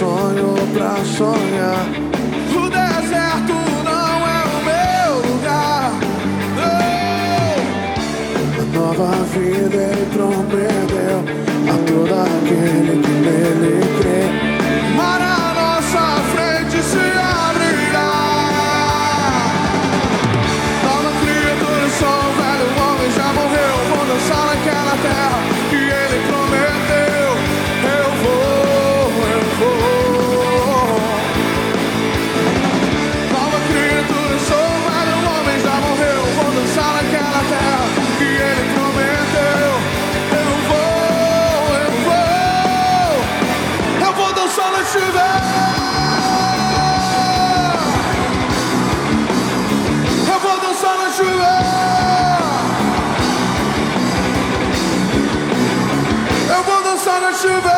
sonho pra sonhar. O deserto não é o meu lugar. A nova vida Ele prometeu a todo aquele que nele crê. Mar à nossa frente se abrirá. Nova criatura, sou um velho homem, já morreu. Vou dançar naquela terra que Ele prometeu. Eu vou. Nova criatura, sou um velho homem, já morreu. Vou dançar naquela terra que Ele prometeu. Eu vou dançar na chuva. Eu vou dançar na chuva. Eu vou dançar na chuva.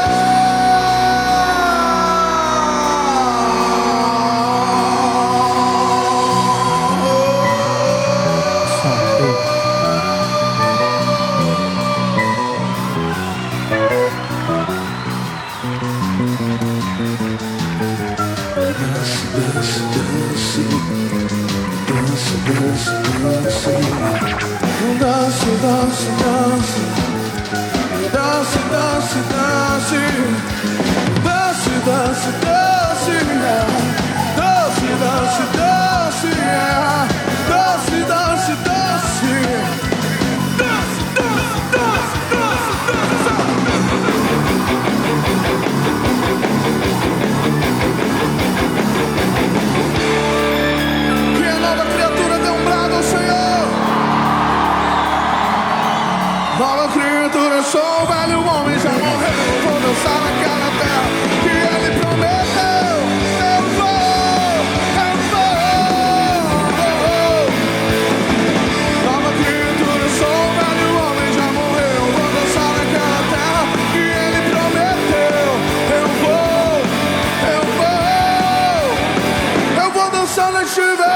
Dance, dance, dance. Dance, dance, dance. Dance, dance, dance. Dance, dance, dance. Dance, dance, dance. Dance, dance, dance, dance, dance. Que a nova criatura dê um brado ao Senhor. Nova criatura, sou um velho homem, já morreu. Vou dançar naquela terra que Ele prometeu. Eu vou. Nova criatura, sou um velho homem, já morreu. Vou dançar naquela terra que Ele prometeu. Eu vou dançar na chuva.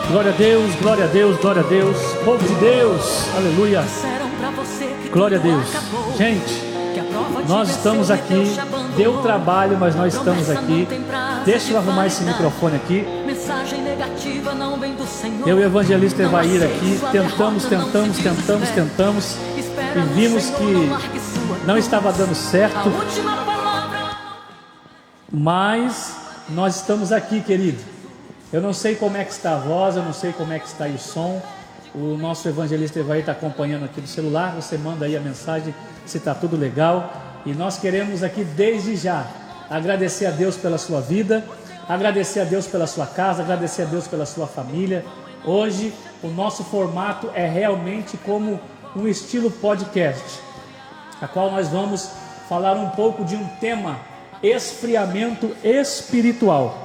Glória a Deus, glória a Deus, glória a Deus. Povo de Deus, aleluia. Glória a Deus. Gente, nós estamos aqui. Deu trabalho, mas nós estamos aqui. Deixa eu arrumar esse microfone aqui. Eu e o evangelista Evair aqui tentamos e vimos que não estava dando certo. Mas nós estamos aqui, querido. Eu não sei como é que está a voz, eu não sei como é que está aí o som. O nosso evangelista Evair está acompanhando aqui no celular. Você manda aí a mensagem se está tudo legal. E nós queremos aqui desde já agradecer a Deus pela sua vida, agradecer a Deus pela sua casa, agradecer a Deus pela sua família. Hoje o nosso formato é realmente como um estilo podcast, a qual nós vamos falar um pouco de um tema: esfriamento espiritual.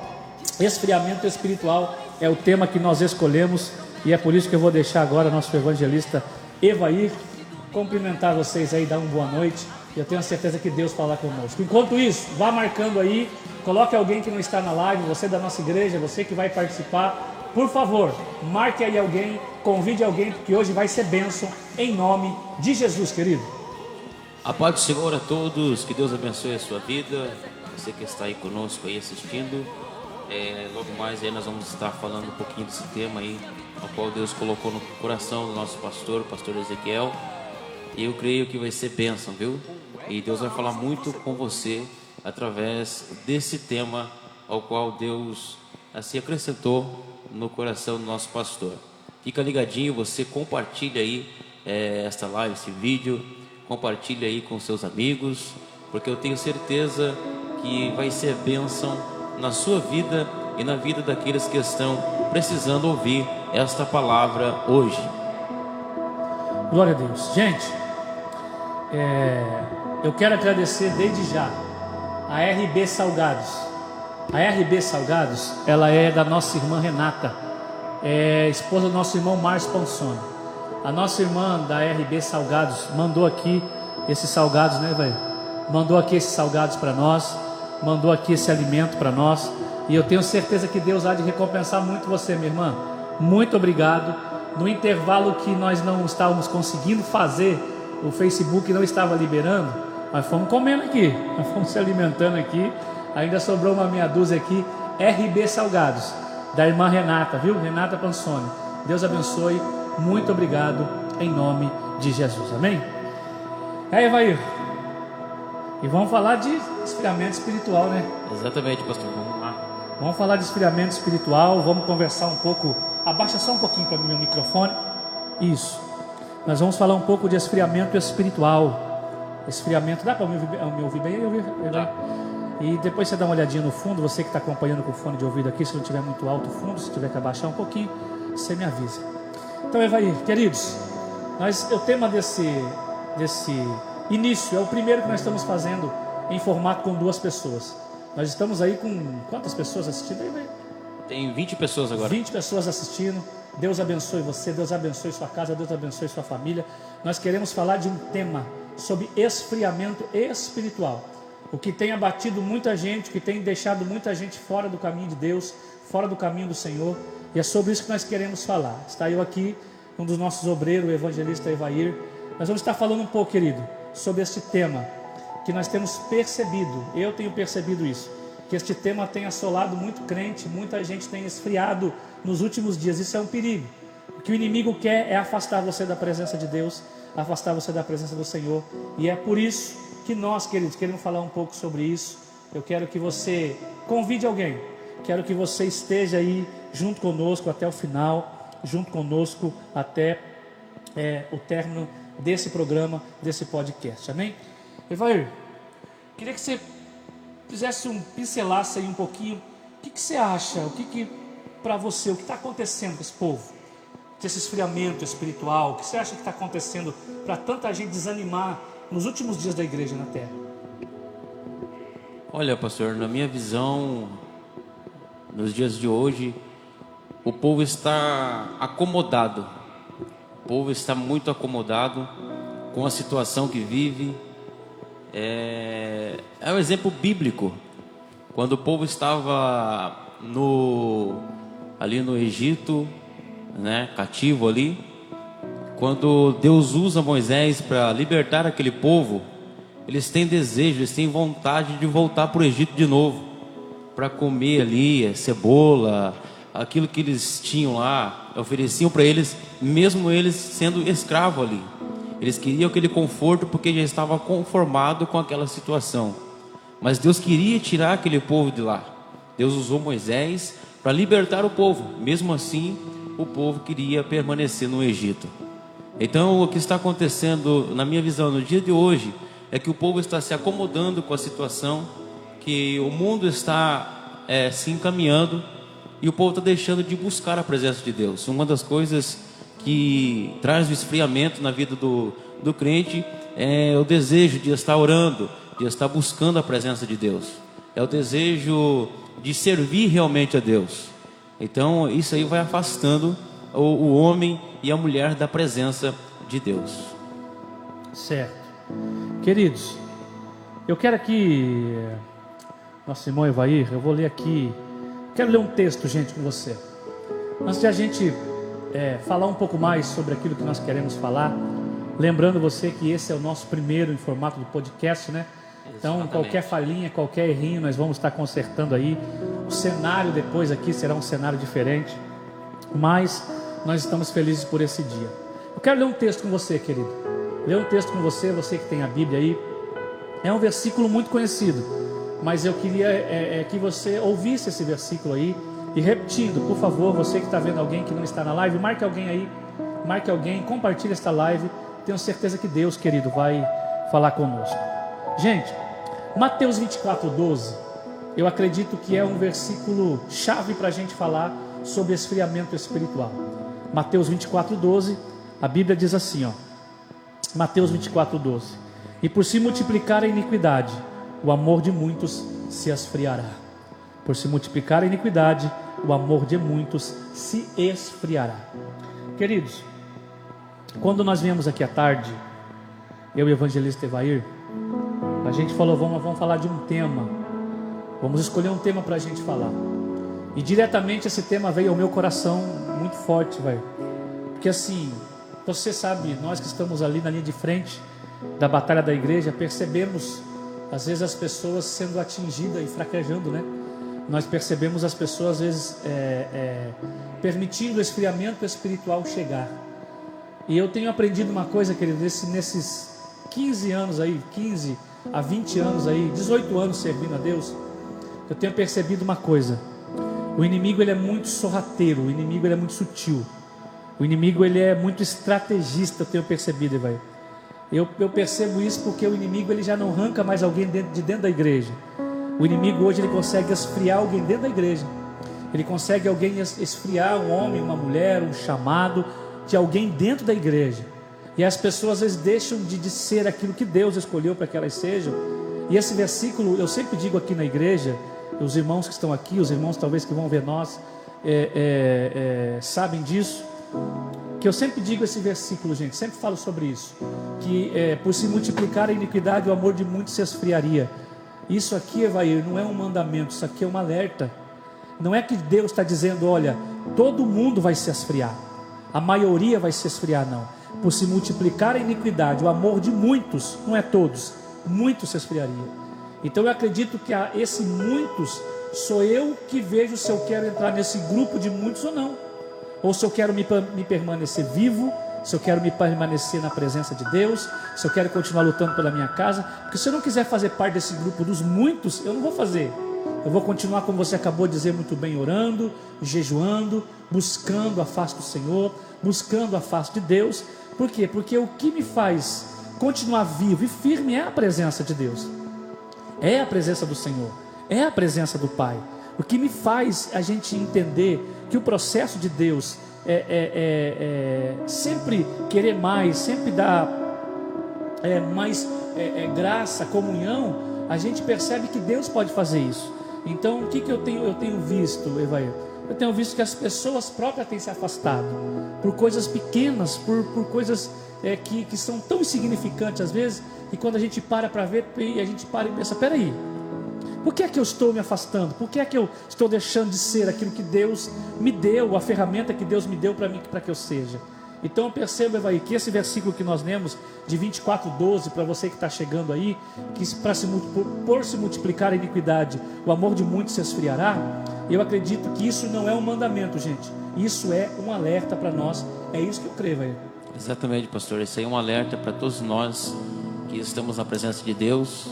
Esfriamento espiritual é o tema que nós escolhemos, e é por isso que eu vou deixar agora nosso evangelista Evair cumprimentar vocês aí, dar uma boa noite. Eu tenho certeza que Deus fala conosco. Enquanto isso, vá marcando aí, coloque alguém que não está na live, você da nossa igreja, você que vai participar, por favor, marque aí alguém, convide alguém, porque hoje vai ser bênção, em nome de Jesus, querido. A paz do Senhor a todos, que Deus abençoe a sua vida, você que está aí conosco aí assistindo. Logo mais aí nós vamos estar falando um pouquinho desse tema aí, ao qual Deus colocou no coração do nosso pastor, o pastor Ezequiel. E eu creio que vai ser bênção, viu? E Deus vai falar muito com você através desse tema ao qual Deus assim acrescentou no coração do nosso pastor. Fica ligadinho, você compartilha aí esta live, esse vídeo, compartilha aí com seus amigos, porque eu tenho certeza que vai ser bênção na sua vida e na vida daqueles que estão precisando ouvir esta palavra hoje. Glória a Deus. Gente, eu quero agradecer desde já a RB Salgados A RB Salgados, ela é da nossa irmã Renata, esposa do nosso irmão Márcio Pansoni. A nossa irmã da RB Salgados mandou aqui esses salgados, né, velho? Mandou aqui esses salgados para nós, mandou aqui esse alimento para nós. E eu tenho certeza que Deus há de recompensar muito você, minha irmã. Muito obrigado. No intervalo que nós não estávamos conseguindo fazer, o Facebook não estava liberando, nós fomos comendo aqui, nós fomos se alimentando aqui. Ainda sobrou uma meia dúzia aqui. RB Salgados, da irmã Renata, viu? Renata Pansoni. Deus abençoe. Muito obrigado, em nome de Jesus. Amém? Aí, Evair. E vamos falar de esfriamento espiritual, né? Exatamente, pastor. Vamos lá. Vamos falar de esfriamento espiritual. Vamos conversar um pouco. Abaixa só um pouquinho para o meu microfone. Isso. Nós vamos falar um pouco de esfriamento espiritual. Esfriamento. Dá para me ouvir bem? Dá. E depois você dá uma olhadinha no fundo. Você que está acompanhando com o fone de ouvido aqui, se não tiver muito alto o fundo, se tiver que abaixar um pouquinho, você me avisa. Então, Evair, queridos, o tema desse início é o primeiro que nós estamos fazendo em formato com 2 pessoas. Nós estamos aí com quantas pessoas assistindo aí, Evair? Tem 20 pessoas agora. 20 pessoas assistindo. Deus abençoe você, Deus abençoe sua casa, Deus abençoe sua família. Nós queremos falar de um tema sobre esfriamento espiritual. O que tem abatido muita gente, o que tem deixado muita gente fora do caminho de Deus, fora do caminho do Senhor. E é sobre isso que nós queremos falar. Está eu aqui, um dos nossos obreiros, o evangelista Evair. Nós vamos estar falando um pouco, querido, sobre este tema que nós temos percebido. Eu tenho percebido isso, que este tema tem assolado muito crente, muita gente tem esfriado nos últimos dias. Isso é um perigo. O que o inimigo quer é afastar você da presença de Deus, afastar você da presença do Senhor. E é por isso que nós, queridos, queremos falar um pouco sobre isso. Eu quero que você convide alguém. Quero que você esteja aí junto conosco até o final, junto conosco até o término desse programa, desse podcast. Amém? Evair, queria que você fizesse pincelasse aí um pouquinho. O que você acha? O que para você, o que está acontecendo com esse povo? Desse esfriamento espiritual, o que você acha que está acontecendo para tanta gente desanimar nos últimos dias da igreja na terra? Olha, pastor, na minha visão, nos dias de hoje, o povo está acomodado. O povo está muito acomodado com a situação que vive. É um exemplo bíblico. Quando o povo estava ali no Egito, né, cativo ali, quando Deus usa Moisés para libertar aquele povo, eles têm desejo, eles têm vontade de voltar para o Egito de novo, para comer ali cebola, aquilo que eles tinham lá, ofereciam para eles, mesmo eles sendo escravos ali. Eles queriam aquele conforto porque já estavam conformados com aquela situação. Mas Deus queria tirar aquele povo de lá. Deus usou Moisés para libertar o povo. Mesmo assim, o povo queria permanecer no Egito. Então, o que está acontecendo, na minha visão, no dia de hoje, é que o povo está se acomodando com a situação, que o mundo está se encaminhando e o povo está deixando de buscar a presença de Deus. Uma das coisas que traz o esfriamento na vida do crente é o desejo de estar orando, de estar buscando a presença de Deus. É o desejo de servir realmente a Deus. Então, isso aí vai afastando o homem e a mulher da presença de Deus. Certo. Queridos, eu quero aqui, nosso irmão Evair, eu vou ler aqui, quero ler um texto, gente, com você. Antes de a gente falar um pouco mais sobre aquilo que nós queremos falar, lembrando você que esse é o nosso primeiro em formato de podcast, né? Então, Exatamente. Qualquer falhinha, qualquer errinho, nós vamos estar consertando aí. O cenário depois aqui será um cenário diferente, mas nós estamos felizes por esse dia. Eu quero ler um texto com você, querido. Ler um texto com você, você que tem a Bíblia aí. É um versículo muito conhecido, mas eu queria que você ouvisse esse versículo aí. E repetindo, por favor, você que está vendo alguém que não está na live, marque alguém aí, marque alguém, compartilhe esta live. Tenho certeza que Deus, querido, vai falar conosco. Gente, Mateus 24:12, eu acredito que é um versículo chave para a gente falar sobre esfriamento espiritual. Mateus 24:12, a Bíblia diz assim, ó, Mateus 24:12: e por se multiplicar a iniquidade, o amor de muitos se esfriará. Por se multiplicar a iniquidade, o amor de muitos se esfriará. Queridos, quando nós viemos aqui à tarde, eu e o evangelista Evair, a gente falou, vamos falar de um tema. Vamos escolher um tema para a gente falar. E diretamente esse tema veio ao meu coração muito forte, velho. Porque assim, você sabe, nós que estamos ali na linha de frente da batalha da igreja, percebemos às vezes as pessoas sendo atingidas e fraquejando, né? Nós percebemos as pessoas às vezes permitindo o esfriamento espiritual chegar. E eu tenho aprendido uma coisa, querido, nesses 15 anos aí, 15 a 20 anos aí, 18 anos servindo a Deus, eu tenho percebido uma coisa: o inimigo ele é muito sorrateiro, o inimigo ele é muito sutil, o inimigo ele é muito estrategista. Eu tenho percebido, vai. Eu percebo isso porque o inimigo ele já não arranca mais alguém de dentro da igreja. O inimigo hoje ele consegue esfriar alguém dentro da igreja. Ele consegue alguém esfriar um homem, uma mulher, um chamado de alguém dentro da igreja. E as pessoas às vezes deixam de ser aquilo que Deus escolheu para que elas sejam. E esse versículo, eu sempre digo aqui na igreja, os irmãos que estão aqui, os irmãos talvez que vão ver nós, sabem disso, que eu sempre digo esse versículo, gente, sempre falo sobre isso, que por se multiplicar a iniquidade, o amor de muitos se esfriaria. Isso aqui, Evair, não é um mandamento, isso aqui é um alerta. Não é que Deus está dizendo, olha, todo mundo vai se esfriar, a maioria vai se esfriar, não. Por se multiplicar a iniquidade, o amor de muitos, não é todos, muitos se esfriaria. Então eu acredito que esse muitos, sou eu que vejo se eu quero entrar nesse grupo de muitos ou não. Ou se eu quero me permanecer vivo, se eu quero me permanecer na presença de Deus, se eu quero continuar lutando pela minha casa. Porque se eu não quiser fazer parte desse grupo dos muitos, eu não vou fazer. Eu vou continuar, como você acabou de dizer muito bem, orando, jejuando, buscando a face do Senhor, buscando a face de Deus. Por quê? Porque o que me faz continuar vivo e firme é a presença de Deus, é a presença do Senhor, é a presença do Pai. O que me faz a gente entender que o processo de Deus sempre querer mais, sempre dar mais graça, comunhão, a gente percebe que Deus pode fazer isso. Então o que eu tenho visto, Evair? Eu tenho visto que as pessoas próprias têm se afastado por coisas pequenas, por coisas que são tão insignificantes às vezes, e quando a gente para ver, a gente para e pensa, peraí, por que é que eu estou me afastando? Por que é que eu estou deixando de ser aquilo que Deus me deu, a ferramenta que Deus me deu para mim, para que eu seja? Então eu percebo, Evair, que esse versículo que nós lemos de 24:12, para você que está chegando aí, que por se multiplicar a iniquidade, o amor de muitos se esfriará. Eu acredito que isso não é um mandamento, gente. Isso é um alerta para nós. É isso que eu creio, Evair. Exatamente, pastor. Isso aí é um alerta para todos nós que estamos na presença de Deus,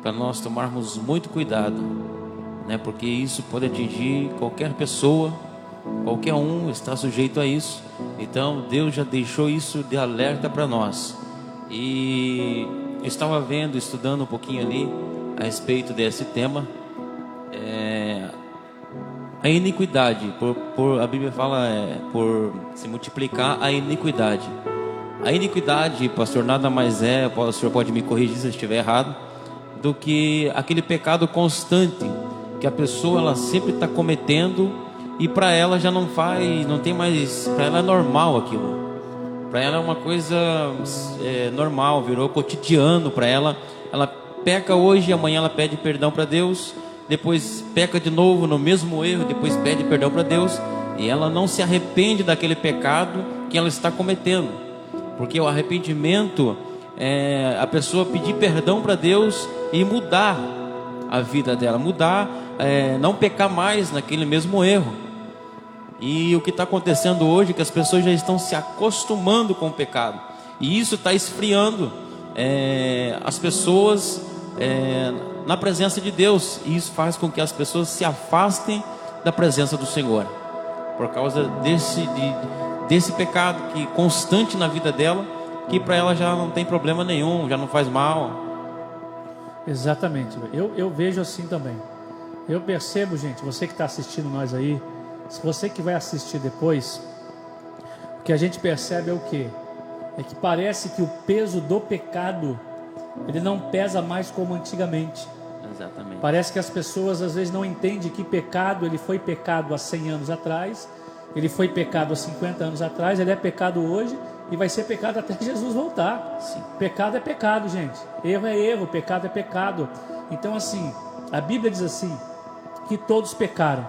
para nós tomarmos muito cuidado, né? Porque isso pode atingir qualquer pessoa, qualquer um está sujeito a isso. Então Deus já deixou isso de alerta para nós. E eu estava estudando um pouquinho ali a respeito desse tema, a iniquidade, a Bíblia fala por se multiplicar a iniquidade. A iniquidade, pastor, nada mais o senhor pode me corrigir se eu estiver errado, do que aquele pecado constante que a pessoa ela sempre está cometendo, e para ela já não tem mais, para ela é normal aquilo, para ela é uma coisa normal, virou cotidiano para ela. Ela peca hoje, amanhã ela pede perdão para Deus, depois peca de novo no mesmo erro, depois pede perdão para Deus, e ela não se arrepende daquele pecado que ela está cometendo, porque o arrependimento é a pessoa pedir perdão para Deus e mudar a vida dela, não pecar mais naquele mesmo erro. E o que está acontecendo hoje é que as pessoas já estão se acostumando com o pecado, e isso está esfriando as pessoas na presença de Deus, e isso faz com que as pessoas se afastem da presença do Senhor, por causa desse pecado que constante na vida dela, que para ela já não tem problema nenhum, já não faz mal. Exatamente, eu vejo assim também. Eu percebo, gente, você que está assistindo nós aí, se você que vai assistir depois, o que a gente percebe é o quê? É que parece que o peso do pecado, ele não pesa mais como antigamente. Exatamente. Parece que as pessoas às vezes não entendem que pecado, ele foi pecado há 100 anos atrás, ele foi pecado há 50 anos atrás, ele é pecado hoje e vai ser pecado até Jesus voltar. Sim. Pecado é pecado, gente. Erro é erro, pecado é pecado. Então assim, a Bíblia diz assim, que todos pecaram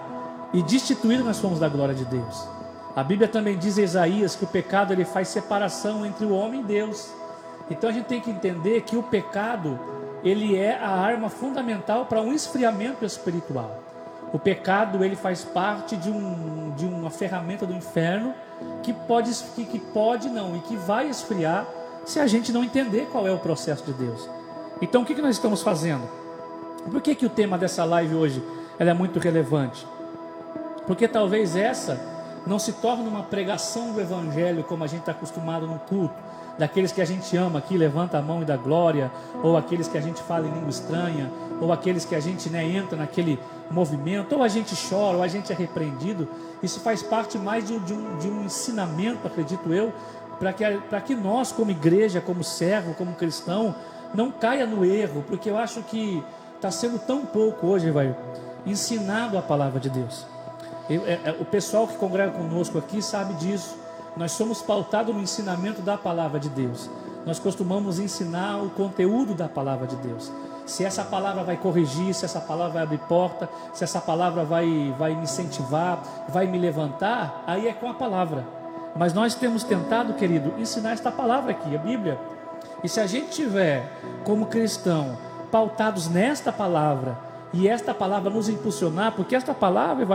e destituídos nós fomos da glória de Deus. A Bíblia também diz em Isaías que o pecado ele faz separação entre o homem e Deus. Então a gente tem que entender que o pecado ele é a arma fundamental para um esfriamento espiritual. O pecado ele faz parte de uma ferramenta do inferno que vai esfriar se a gente não entender qual é o processo de Deus. Então o que nós estamos fazendo? Por que o tema dessa live hoje ela é muito relevante? Porque talvez essa não se torne uma pregação do Evangelho como a gente está acostumado no culto, daqueles que a gente ama aqui, levanta a mão e dá glória, ou aqueles que a gente fala em língua estranha, ou aqueles que a gente entra naquele movimento, ou a gente chora, ou a gente é repreendido. Isso faz parte mais de um ensinamento, acredito eu, para que nós como igreja, como servo, como cristão, não caia no erro, porque eu acho que está sendo tão pouco hoje, ensinado a palavra de Deus. O pessoal que congrega conosco aqui sabe disso. Nós somos pautados no ensinamento da palavra de Deus. Nós costumamos ensinar o conteúdo da palavra de Deus. Se essa palavra vai corrigir, se essa palavra vai abrir porta, se essa palavra vai me incentivar, vai me levantar, aí é com a palavra. Mas nós temos tentado, querido, ensinar esta palavra aqui, a Bíblia. E se a gente tiver, como cristão, pautados nesta palavra, e esta palavra nos impulsionar, porque esta palavra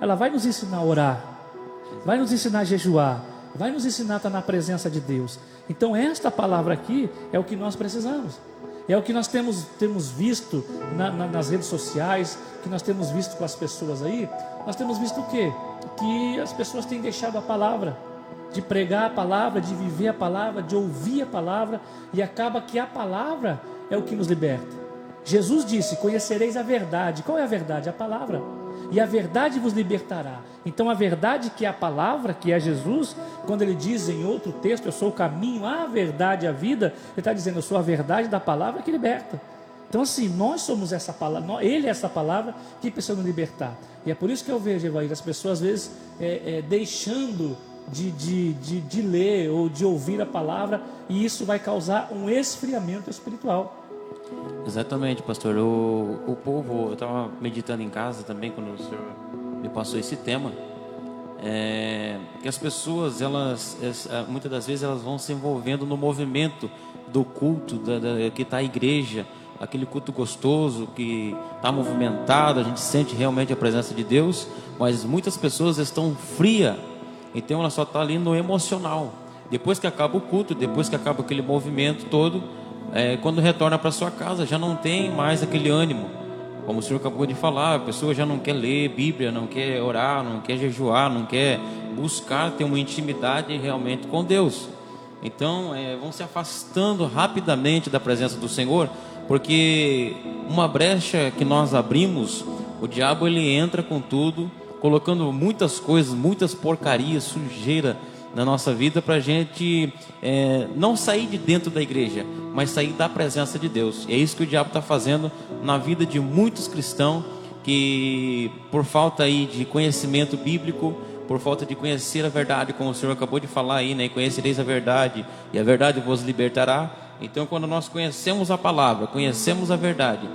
ela vai nos ensinar a orar, vai nos ensinar a jejuar, vai nos ensinar a estar na presença de Deus. Então esta palavra aqui é o que nós precisamos. É o que nós temos visto nas redes sociais, que nós temos visto com as pessoas aí. Nós temos visto o quê? Que as pessoas têm deixado a palavra, de pregar a palavra, de viver a palavra, de ouvir a palavra, e acaba que a palavra é o que nos liberta. Jesus disse, conhecereis a verdade. Qual é a verdade? A palavra. E a verdade vos libertará. Então a verdade que é a palavra, que é Jesus, quando ele diz em outro texto, eu sou o caminho, a verdade, a vida, ele está dizendo, eu sou a verdade da palavra que liberta. Então assim, nós somos essa palavra, ele é essa palavra que precisa nos libertar. E é por isso que eu vejo, Evair, as pessoas às vezes deixando de ler ou de ouvir a palavra, e isso vai causar um esfriamento espiritual. Exatamente, pastor. O povo, eu estava meditando em casa também quando o senhor me passou esse tema, que as pessoas, muitas das vezes elas vão se envolvendo no movimento do culto, que está a igreja, aquele culto gostoso, que está movimentado, a gente sente realmente a presença de Deus, mas muitas pessoas estão frias, então ela só está ali no emocional. Depois que acaba o culto, depois que acaba aquele movimento todo, quando retorna para sua casa, já não tem mais aquele ânimo. Como o senhor acabou de falar, a pessoa já não quer ler Bíblia, não quer orar, não quer jejuar, não quer buscar ter uma intimidade realmente com Deus. Então, vão se afastando rapidamente da presença do Senhor, porque uma brecha que nós abrimos, o diabo ele entra com tudo, colocando muitas coisas, muitas porcarias, sujeira na nossa vida, para a gente não sair de dentro da igreja, mas sair da presença de Deus. E é isso que o diabo está fazendo na vida de muitos cristãos, que por falta aí de conhecimento bíblico, por falta de conhecer a verdade, como o senhor acabou de falar aí, né? Conhecereis a verdade, e a verdade vos libertará. Então, quando nós conhecemos a palavra, conhecemos a verdade,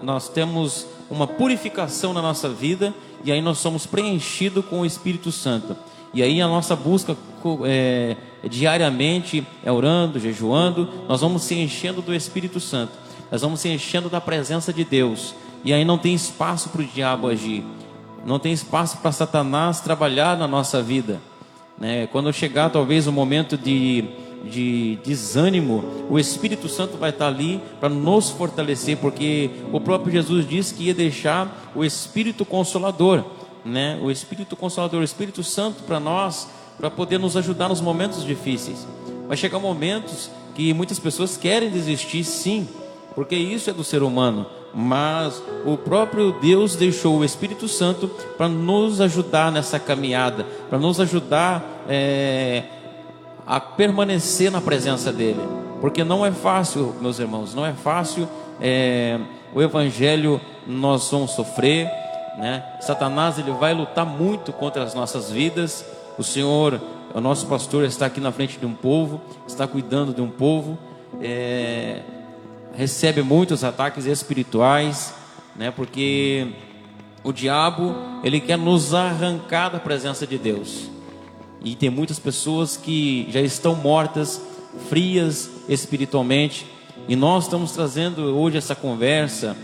nós temos uma purificação na nossa vida, e aí nós somos preenchidos com o Espírito Santo. E aí a nossa busca diariamente orando, jejuando, nós vamos se enchendo do Espírito Santo, nós vamos se enchendo da presença de Deus, e aí não tem espaço para o diabo agir, não tem espaço para Satanás trabalhar na nossa vida, né? Quando chegar talvez o momento de desânimo, o Espírito Santo vai estar ali para nos fortalecer, porque o próprio Jesus disse que ia deixar o Espírito Consolador, né? O Espírito Consolador, o Espírito Santo para nós, para poder nos ajudar nos momentos difíceis. Vai chegar momentos que muitas pessoas querem desistir, sim, porque isso é do ser humano, mas o próprio Deus deixou o Espírito Santo para nos ajudar nessa caminhada, para nos ajudar a permanecer na presença dele. porque não é fácil, meus irmãos, não é fácil. O Evangelho nós vamos sofrer, né? Satanás, ele vai lutar muito contra as nossas vidas. O Senhor, o nosso pastor, está aqui na frente de um povo, está cuidando de um povo, recebe muitos ataques espirituais, né? Porque o diabo, ele quer nos arrancar da presença de Deus. E tem muitas pessoas que já estão mortas, frias espiritualmente. E nós estamos trazendo hoje essa conversa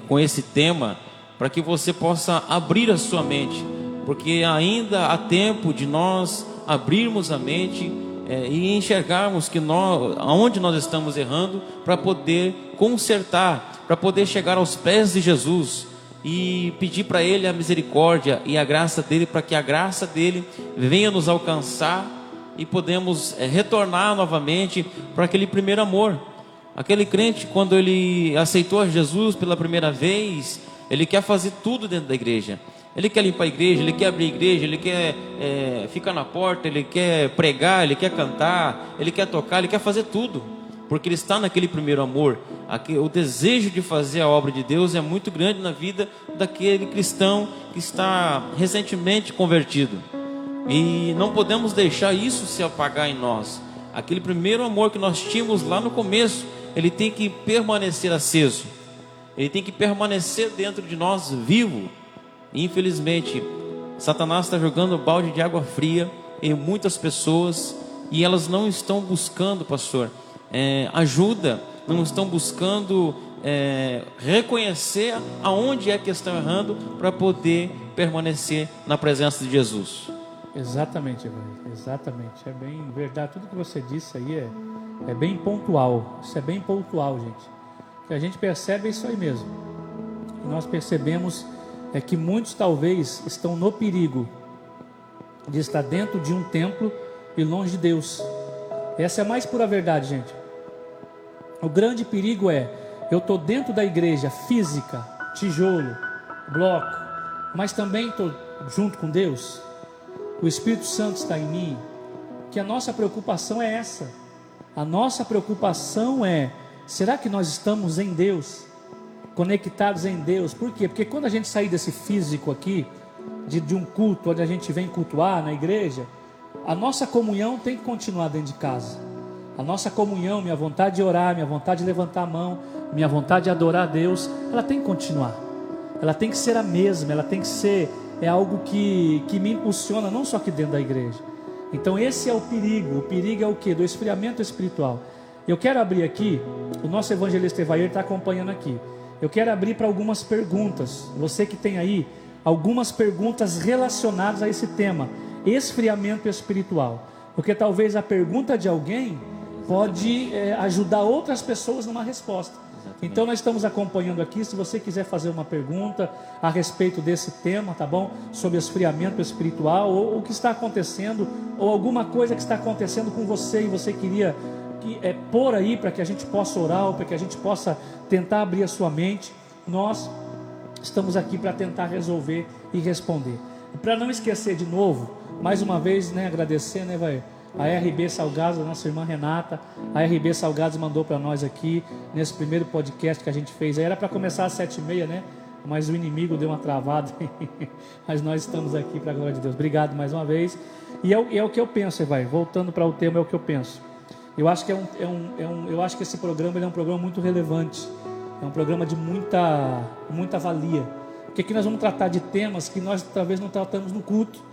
com esse tema, para que você possa abrir a sua mente, porque ainda há tempo de nós abrirmos a mente e enxergarmos que aonde nós estamos errando, para poder consertar, para poder chegar aos pés de Jesus e pedir para Ele a misericórdia e a graça dEle, para que a graça dEle venha nos alcançar e podemos retornar novamente para aquele primeiro amor. Aquele crente, quando ele aceitou a Jesus pela primeira vez, ele quer fazer tudo dentro da igreja. Ele quer limpar a igreja, ele quer abrir a igreja, ele quer ficar na porta, ele quer pregar, ele quer cantar, ele quer tocar, ele quer fazer tudo, porque ele está naquele primeiro amor. O desejo de fazer a obra de Deus é muito grande na vida daquele cristão que está recentemente convertido. E não podemos deixar isso se apagar em nós. Aquele primeiro amor que nós tínhamos lá no começo, ele tem que permanecer aceso. Ele tem que permanecer dentro de nós vivo. Infelizmente, Satanás está jogando balde de água fria em muitas pessoas, e elas não estão buscando, pastor, ajuda, não estão buscando reconhecer aonde é que estão errando, para poder permanecer na presença de Jesus. Exatamente, Evangelho, exatamente, é bem verdade, tudo que você disse aí é bem pontual, isso é bem pontual, gente. O que a gente percebe é isso aí mesmo. E nós percebemos que muitos talvez estão no perigo de estar dentro de um templo e longe de Deus. Essa é a mais pura verdade, gente. O grande perigo eu estou dentro da igreja física, tijolo, bloco, mas também estou junto com Deus. O Espírito Santo está em mim. Que a nossa preocupação é essa. A nossa preocupação será que nós estamos em Deus, conectados em Deus? Por quê? Porque quando a gente sair desse físico aqui, de um culto onde a gente vem cultuar na igreja, a nossa comunhão tem que continuar dentro de casa. A nossa comunhão, minha vontade de orar, minha vontade de levantar a mão, minha vontade de adorar a Deus, ela tem que continuar. Ela tem que ser a mesma, ela tem que ser algo que me impulsiona, não só aqui dentro da igreja. Então esse é o perigo. O perigo é o quê? Do esfriamento espiritual. Eu quero abrir aqui, o nosso evangelista Evair está acompanhando aqui. Eu quero abrir para algumas perguntas. Você que tem aí algumas perguntas relacionadas a esse tema, esfriamento espiritual. Porque talvez a pergunta de alguém pode ajudar outras pessoas numa resposta. Então nós estamos acompanhando aqui. Se você quiser fazer uma pergunta a respeito desse tema, tá bom? Sobre esfriamento espiritual, ou o que está acontecendo, ou alguma coisa que está acontecendo com você e você queria pôr aí para que a gente possa orar, ou para que a gente possa tentar abrir a sua mente, nós estamos aqui para tentar resolver e responder. Para não esquecer de novo, mais uma vez, agradecer, a RB Salgados, a nossa irmã Renata. A RB Salgados mandou para nós aqui, nesse primeiro podcast que a gente fez. Era para começar às 7h30, mas o inimigo deu uma travada. Mas nós estamos aqui para a glória de Deus. Obrigado mais uma vez. E é o que eu penso, voltando para o tema, é o que eu penso. Eu acho que eu acho que esse programa é um programa muito relevante. É um programa de muita valia. Porque aqui nós vamos tratar de temas que nós talvez não tratamos no culto,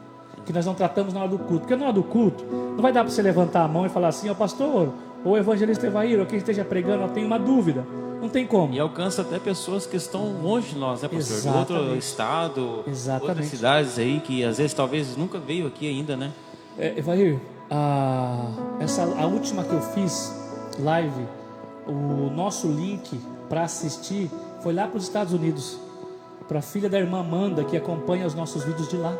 que nós não tratamos na hora do culto. Porque na hora do culto não vai dar para você levantar a mão e falar assim: pastor, ou evangelista Evair, ou quem esteja pregando, eu tenho uma dúvida. Não tem como. E alcança até pessoas que estão longe de nós, pastor? Exatamente. De outro estado, Exatamente. Outras cidades aí, que às vezes talvez nunca veio aqui ainda, Evair, a última que eu fiz live, o nosso link para assistir foi lá para os Estados Unidos, para a filha da irmã Amanda, que acompanha os nossos vídeos de lá.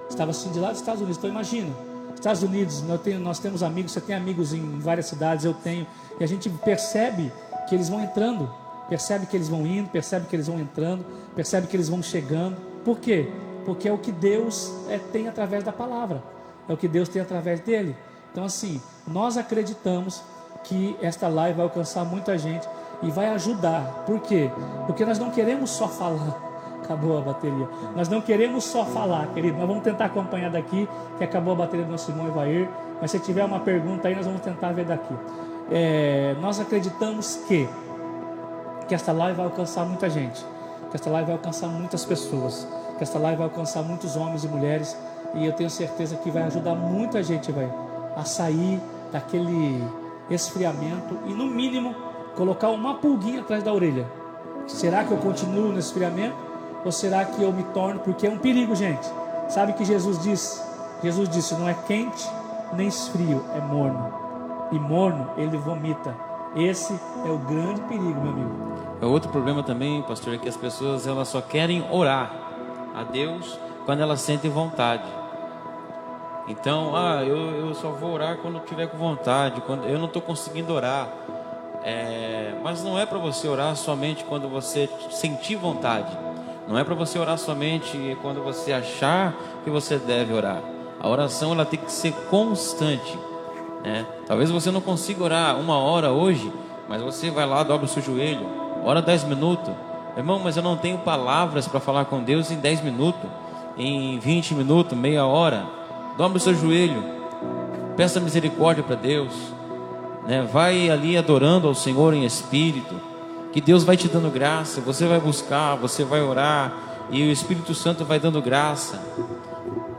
Estava assim de lá dos Estados Unidos. Então imagina, Estados Unidos, nós temos amigos, você tem amigos em várias cidades, eu tenho, e a gente percebe que eles vão entrando, percebe que eles vão indo, percebe que eles vão entrando, percebe que eles vão chegando. Por quê? Porque é o que Deus tem através da palavra, é o que Deus tem através dele. Então assim, nós acreditamos que esta live vai alcançar muita gente e vai ajudar. Por quê? Porque nós não queremos só falar. Acabou a bateria. Nós não queremos só falar, querido. Nós vamos tentar acompanhar daqui, que acabou a bateria do nosso irmão Evair. Mas se tiver uma pergunta aí, nós vamos tentar ver daqui. Nós acreditamos que esta live vai alcançar muita gente, que esta live vai alcançar muitas pessoas, que esta live vai alcançar muitos homens e mulheres. E eu tenho certeza que vai ajudar muita gente, a sair daquele esfriamento e, no mínimo, colocar uma pulguinha atrás da orelha. Será que eu continuo no esfriamento? Ou será que eu me torno? Porque é um perigo, gente. Sabe que Jesus disse? Jesus disse: não é quente nem frio, é morno. E morno, ele vomita. Esse é o grande perigo, meu amigo. Outro problema também, pastor, é que as pessoas elas só querem orar a Deus quando elas sentem vontade. Então, eu só vou orar quando eu tiver com vontade, quando eu não estou conseguindo orar. Mas não é para você orar somente quando você sentir vontade. Não é para você orar somente quando você achar que você deve orar. A oração ela tem que ser constante, né? Talvez você não consiga orar 1 hora hoje, mas você vai lá, dobra o seu joelho, ora 10 minutos. Irmão, mas eu não tenho palavras para falar com Deus em 10 minutos, em 20 minutos, meia hora. Dobra o seu joelho, peça misericórdia para Deus, né? Vai ali adorando ao Senhor em espírito, que Deus vai te dando graça. Você vai buscar, você vai orar, e o Espírito Santo vai dando graça.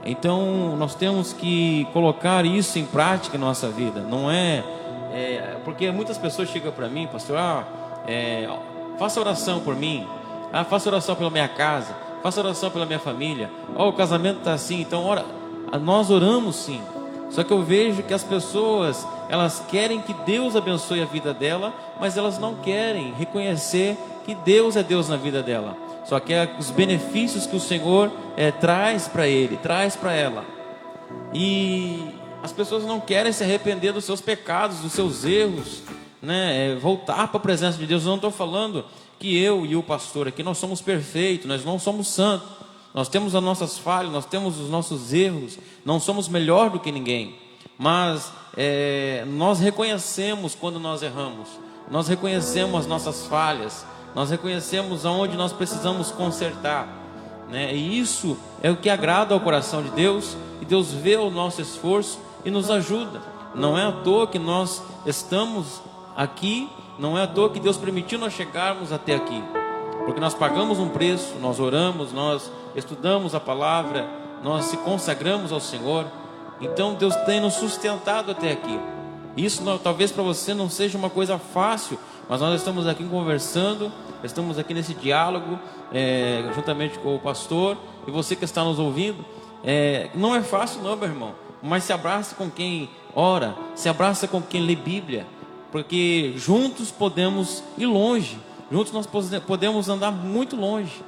Então nós temos que colocar isso em prática em nossa vida. Não porque muitas pessoas chegam para mim, pastor, faça oração por mim, faça oração pela minha casa, faça oração pela minha família, o casamento está assim, então ora. Nós oramos sim, só que eu vejo que as pessoas, elas querem que Deus abençoe a vida dela, mas elas não querem reconhecer que Deus é Deus na vida dela. Só que os benefícios que o Senhor traz para ele, traz para ela. E as pessoas não querem se arrepender dos seus pecados, dos seus erros, né? Voltar para a presença de Deus. Eu não estou falando que eu e o pastor aqui, nós somos perfeitos, nós não somos santos. Nós temos as nossas falhas, nós temos os nossos erros, não somos melhor do que ninguém. Mas nós reconhecemos quando nós erramos, nós reconhecemos as nossas falhas, nós reconhecemos aonde nós precisamos consertar, né? E isso é o que agrada ao coração de Deus, e Deus vê o nosso esforço e nos ajuda. Não é à toa que nós estamos aqui, não é à toa que Deus permitiu nós chegarmos até aqui, porque nós pagamos um preço, nós oramos, nós estudamos a palavra, nós se consagramos ao Senhor. Então Deus tem nos sustentado até aqui. Isso talvez para você não seja uma coisa fácil, mas nós estamos aqui conversando, estamos aqui nesse diálogo, juntamente com o pastor, e você que está nos ouvindo. Não é fácil não, meu irmão, mas se abraça com quem ora, se abraça com quem lê Bíblia, porque juntos podemos ir longe, juntos nós podemos andar muito longe.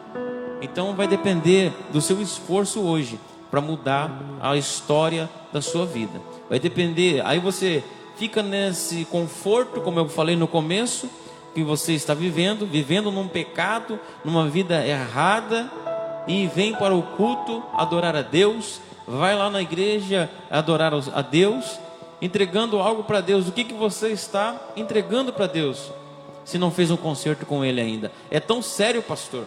Então vai depender do seu esforço hoje para mudar a história da sua vida. Vai depender, aí você fica nesse conforto, como eu falei no começo, que você está vivendo num pecado, numa vida errada, e vem para o culto adorar a Deus, vai lá na igreja adorar a Deus, entregando algo para Deus. O que você está entregando para Deus, se não fez um concerto com Ele ainda? É tão sério, pastor,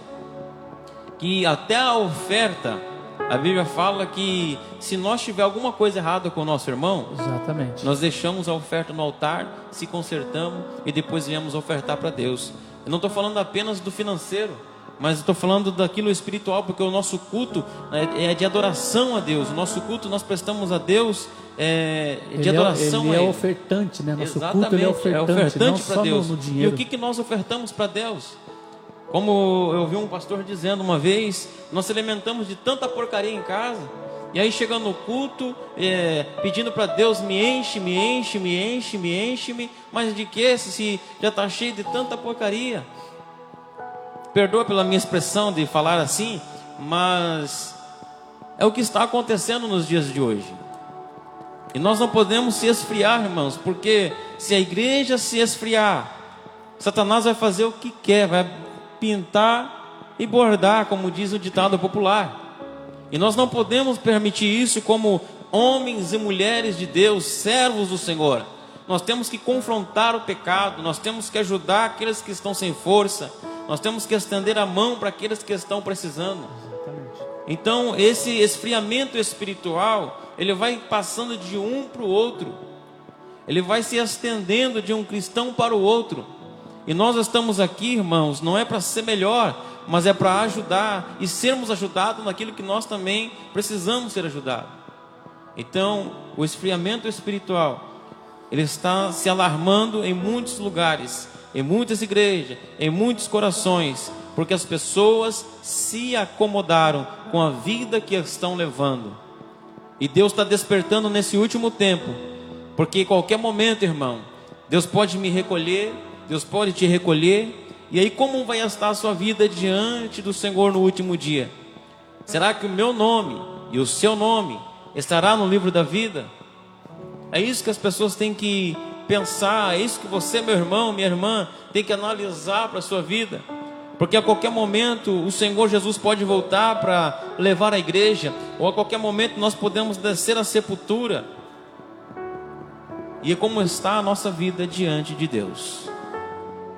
que até a oferta, a Bíblia fala que se nós tiver alguma coisa errada com o nosso irmão, exatamente, nós deixamos a oferta no altar, se consertamos e depois viemos ofertar para Deus. Eu não estou falando apenas do financeiro, mas estou falando daquilo espiritual, porque o nosso culto é de adoração a Deus. O nosso culto nós prestamos a Deus de adoração a Ele. Ele é ofertante, né? Nosso exatamente, culto ele é ofertante para Deus. No dinheiro. E o que nós ofertamos para Deus? Como eu vi um pastor dizendo uma vez, nós se alimentamos de tanta porcaria em casa, e aí chegando no culto, pedindo para Deus, me enche, mas de que se já está cheio de tanta porcaria? Perdoa pela minha expressão de falar assim, mas é o que está acontecendo nos dias de hoje. E nós não podemos se esfriar, irmãos, porque se a igreja se esfriar, Satanás vai fazer o que quer, vai pintar e bordar, como diz o ditado popular. E nós não podemos permitir isso como homens e mulheres de Deus, servos do Senhor. nós temos que confrontar o pecado, nós temos que ajudar aqueles que estão sem força, nós temos que estender a mão para aqueles que estão precisando. Então esse esfriamento espiritual, ele vai passando de um para o outro, ele vai se estendendo de um cristão para o outro. E nós estamos aqui, irmãos, não é para ser melhor, mas é para ajudar e sermos ajudados naquilo que nós também precisamos ser ajudados. Então o esfriamento espiritual, ele está se alarmando em muitos lugares, em muitas igrejas, em muitos corações, porque as pessoas se acomodaram com a vida que estão levando. E Deus está despertando nesse último tempo, porque em qualquer momento, irmão, Deus pode me recolher, Deus pode te recolher. E aí como vai estar a sua vida diante do Senhor no último dia? Será que o meu nome e o seu nome estará no livro da vida? É isso que as pessoas têm que pensar, é isso que você, meu irmão, minha irmã, tem que analisar para a sua vida. Porque a qualquer momento o Senhor Jesus pode voltar para levar a igreja, ou a qualquer momento nós podemos descer à sepultura. E como está a nossa vida diante de Deus?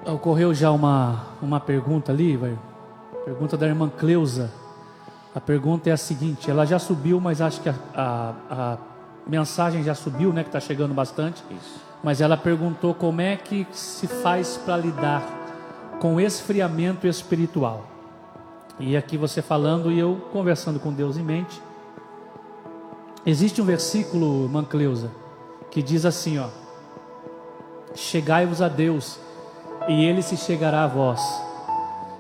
Ocorreu já uma pergunta ali, vai. Pergunta da irmã Cleusa. A pergunta é a seguinte, ela já subiu, mas acho que a mensagem já subiu, né, que está chegando bastante. Isso. Mas ela perguntou como é que se faz para lidar com esfriamento espiritual. E aqui você falando e eu conversando com Deus em mente. Existe um versículo, irmã Cleusa, que diz assim, ó: chegai-vos a Deus e Ele se chegará a vós.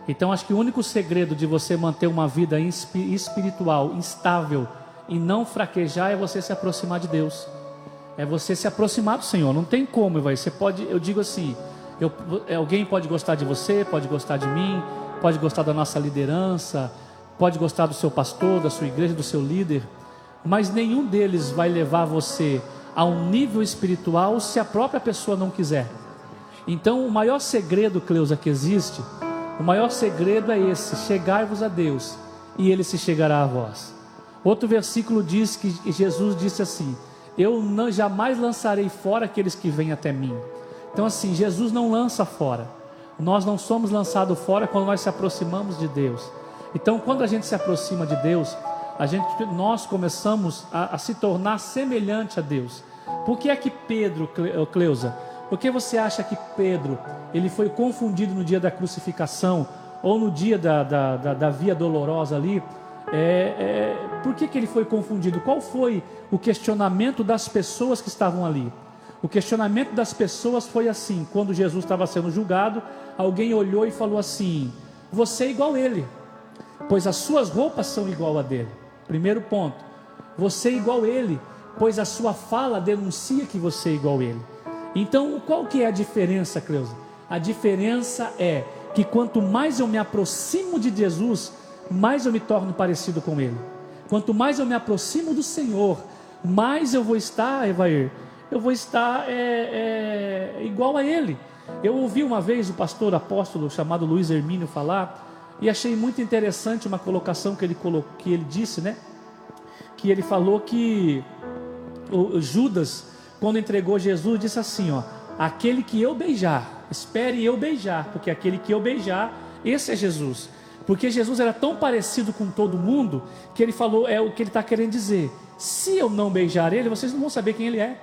Então acho que o único segredo de você manter uma vida espiritual instável e não fraquejar é você se aproximar de Deus, é você se aproximar do Senhor. Não tem como, você pode, eu digo assim, alguém pode gostar de você, pode gostar de mim, pode gostar da nossa liderança, pode gostar do seu pastor, da sua igreja, do seu líder, mas nenhum deles vai levar você a um nível espiritual se a própria pessoa não quiser. Então o maior segredo, Cleusa, que existe, o maior segredo é esse: chegai-vos a Deus e Ele se chegará a vós. Outro versículo diz que Jesus disse assim: eu não, jamais lançarei fora aqueles que vêm até mim. Então assim, Jesus não lança fora, nós não somos lançados fora quando nós se aproximamos de Deus. Então quando a gente se aproxima de Deus, nós começamos a se tornar semelhante a Deus. Por que é que Pedro, Cleusa, por que você acha que Pedro, ele foi confundido no dia da crucificação, ou no dia da via dolorosa ali? Por que ele foi confundido? Qual foi o questionamento das pessoas que estavam ali? O questionamento das pessoas foi assim: quando Jesus estava sendo julgado, alguém olhou e falou assim: você é igual a ele, pois as suas roupas são igual a dele. Primeiro ponto, você é igual a ele, pois a sua fala denuncia que você é igual a ele. Então qual que é a diferença, Cleusa? A diferença é que quanto mais eu me aproximo de Jesus, mais eu me torno parecido com Ele. Quanto mais eu me aproximo do Senhor, mais eu vou estar, Evair, eu vou estar igual a Ele. Eu ouvi uma vez o pastor apóstolo chamado Luiz Hermínio falar, e achei muito interessante uma colocação que ele disse, né? Que ele falou que o Judas, quando entregou Jesus, disse assim, ó: aquele que eu beijar, espere eu beijar, porque aquele que eu beijar, esse é Jesus. Porque Jesus era tão parecido com todo mundo, que ele falou, é o que ele está querendo dizer: se eu não beijar ele, vocês não vão saber quem ele é.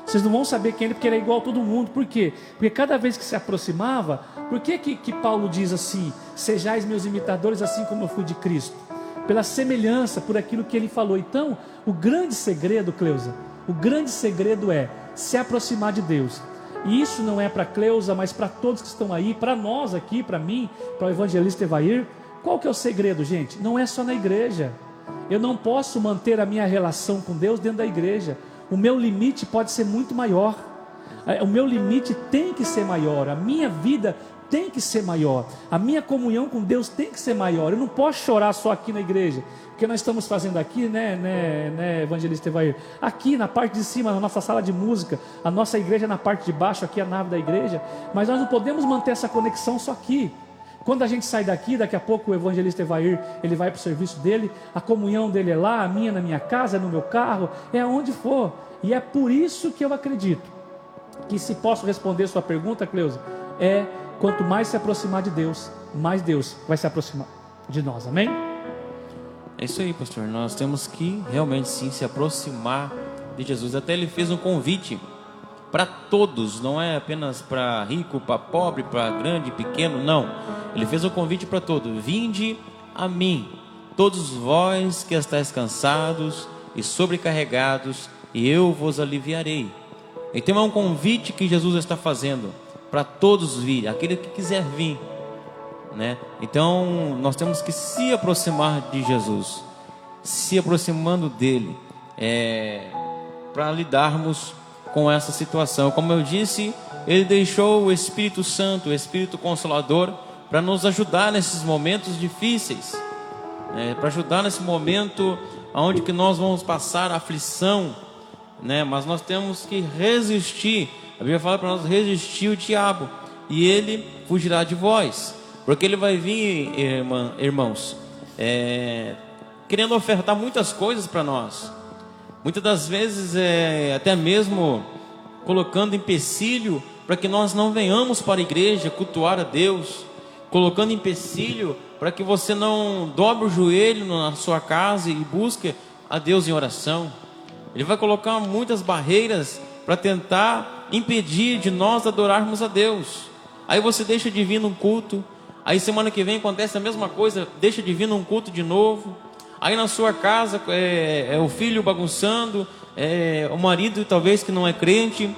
Vocês não vão saber quem ele é, porque ele é igual a todo mundo. Por quê? Porque cada vez que se aproximava, por que Paulo diz assim: sejais meus imitadores assim como eu fui de Cristo? Pela semelhança, por aquilo que ele falou. Então, o grande segredo, Cleusa, o grande segredo é se aproximar de Deus. E isso não é para Cleusa, mas para todos que estão aí, para nós aqui, para mim, para o evangelista Evair. Qual que é o segredo, gente? Não é só na igreja. Eu não posso manter a minha relação com Deus dentro da igreja. O meu limite pode ser muito maior. O meu limite tem que ser maior. A minha vida tem que ser maior. A minha comunhão com Deus tem que ser maior. Eu não posso chorar só aqui na igreja. Porque nós estamos fazendo aqui, né, evangelista Evair? Aqui na parte de cima, na nossa sala de música. A nossa igreja na parte de baixo, aqui a nave da igreja. Mas nós não podemos manter essa conexão só aqui. Quando a gente sai daqui, daqui a pouco o evangelista Evair, ele vai para o serviço dele, a comunhão dele é lá, a minha na minha casa, no meu carro, é aonde for. E é por isso que eu acredito que, se posso responder sua pergunta, Cleusa, é: quanto mais se aproximar de Deus, mais Deus vai se aproximar de nós, amém? É isso aí, pastor. Nós temos que realmente sim se aproximar de Jesus. Até ele fez um convite para todos, não é apenas para rico, para pobre, para grande, pequeno, não. Ele fez um convite para todos: vinde a mim, todos vós que estáis cansados e sobrecarregados, e eu vos aliviarei. Então é um convite que Jesus está fazendo para todos vir, aquele que quiser vir, né? Então nós temos que se aproximar de Jesus, se aproximando dele, para lidarmos com essa situação. Como eu disse, ele deixou o Espírito Santo, o Espírito Consolador, para nos ajudar nesses momentos difíceis, para ajudar nesse momento onde que nós vamos passar aflição, né? Mas nós temos que resistir. A Bíblia fala para nós resistir o diabo, e ele fugirá de vós, porque ele vai vir, irmãos, querendo ofertar muitas coisas para nós. Muitas das vezes até mesmo colocando empecilho para que nós não venhamos para a igreja cultuar a Deus, colocando empecilho para que você não dobre o joelho na sua casa e busque a Deus em oração. Ele vai colocar muitas barreiras para tentar impedir de nós adorarmos a Deus. Aí você deixa de vir num culto, aí semana que vem acontece a mesma coisa, deixa de vir num culto de novo. Aí na sua casa o filho bagunçando, o marido talvez que não é crente,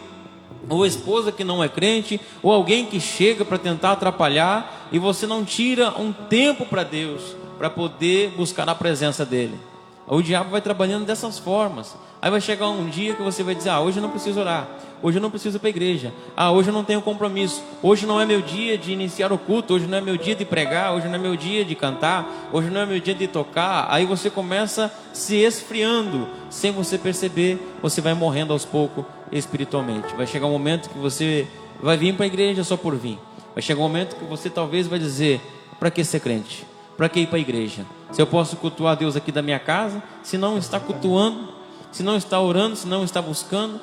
ou a esposa que não é crente, ou alguém que chega para tentar atrapalhar, e você não tira um tempo para Deus, para poder buscar a presença dele. O diabo vai trabalhando dessas formas. Aí vai chegar um dia que você vai dizer: hoje eu não preciso orar, hoje eu não preciso ir para a igreja, hoje eu não tenho compromisso, hoje não é meu dia de iniciar o culto, hoje não é meu dia de pregar, hoje não é meu dia de cantar, hoje não é meu dia de tocar. Aí você começa se esfriando, sem você perceber, você vai morrendo aos poucos espiritualmente. Vai chegar um momento que você vai vir para a igreja só por vir. Vai chegar um momento que você talvez vai dizer: para que ser crente? Para que ir para a igreja? Se eu posso cultuar Deus aqui da minha casa, se não está cultuando, se não está orando, se não está buscando.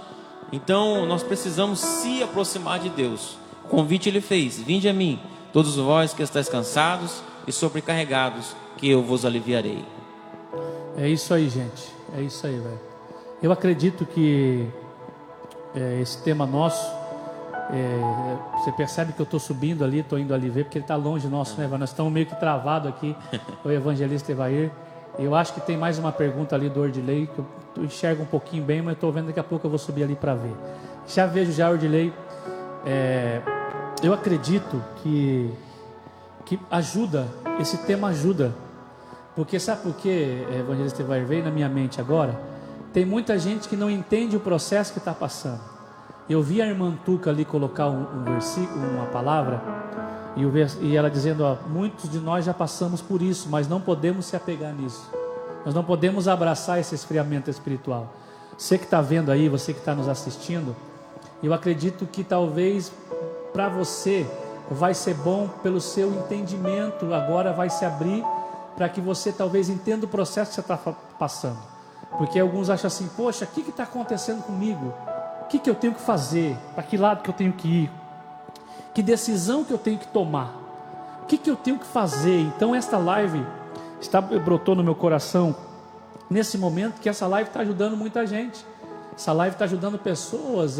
Então nós precisamos se aproximar de Deus. O convite ele fez: vinde a mim, todos vós que estáis cansados e sobrecarregados, que eu vos aliviarei. É isso aí, gente. É isso aí, velho. Eu acredito que esse tema nosso, você percebe que eu estou subindo ali, estou indo ali ver, porque ele está longe nosso, né? Nós estamos meio que travados aqui, o evangelista Evair. Eu acho que tem mais uma pergunta ali do Ordilei, que eu enxergo um pouquinho bem, mas estou vendo, daqui a pouco eu vou subir ali para ver. Já vejo já, Ordilei. Eu acredito que ajuda, esse tema ajuda, porque sabe por quê, evangelista Evair, veio na minha mente agora? Tem muita gente que não entende o processo que está passando. Eu vi a irmã Tuca ali colocar um versículo, uma palavra, e ela dizendo: muitos de nós já passamos por isso, mas não podemos se apegar nisso. Nós não podemos abraçar esse esfriamento espiritual. Você que está vendo aí, você que está nos assistindo, eu acredito que talvez para você vai ser bom, pelo seu entendimento, agora vai se abrir para que você talvez entenda o processo que você está passando. Porque alguns acham assim: poxa, o que está acontecendo comigo? O que eu tenho que fazer? Para que lado que eu tenho que ir? Que decisão que eu tenho que tomar? O que eu tenho que fazer? Então esta live brotou no meu coração nesse momento, que essa live está ajudando muita gente. Essa live está ajudando pessoas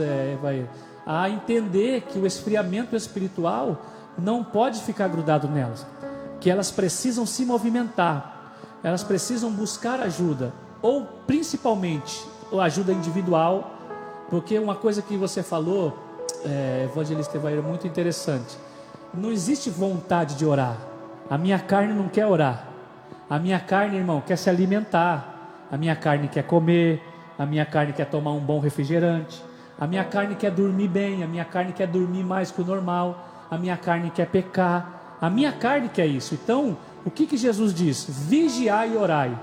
a entender que o esfriamento espiritual não pode ficar grudado nelas, que elas precisam se movimentar, elas precisam buscar ajuda, ou principalmente ajuda individual. Porque uma coisa que você falou, evangelista Evair, é muito interessante. Não existe vontade de orar. A minha carne não quer orar. A minha carne, irmão, quer se alimentar. A minha carne quer comer. A minha carne quer tomar um bom refrigerante. A minha carne quer dormir bem. A minha carne quer dormir mais que o normal. A minha carne quer pecar. A minha carne quer isso. Então, o que Jesus diz? Vigiai e orai,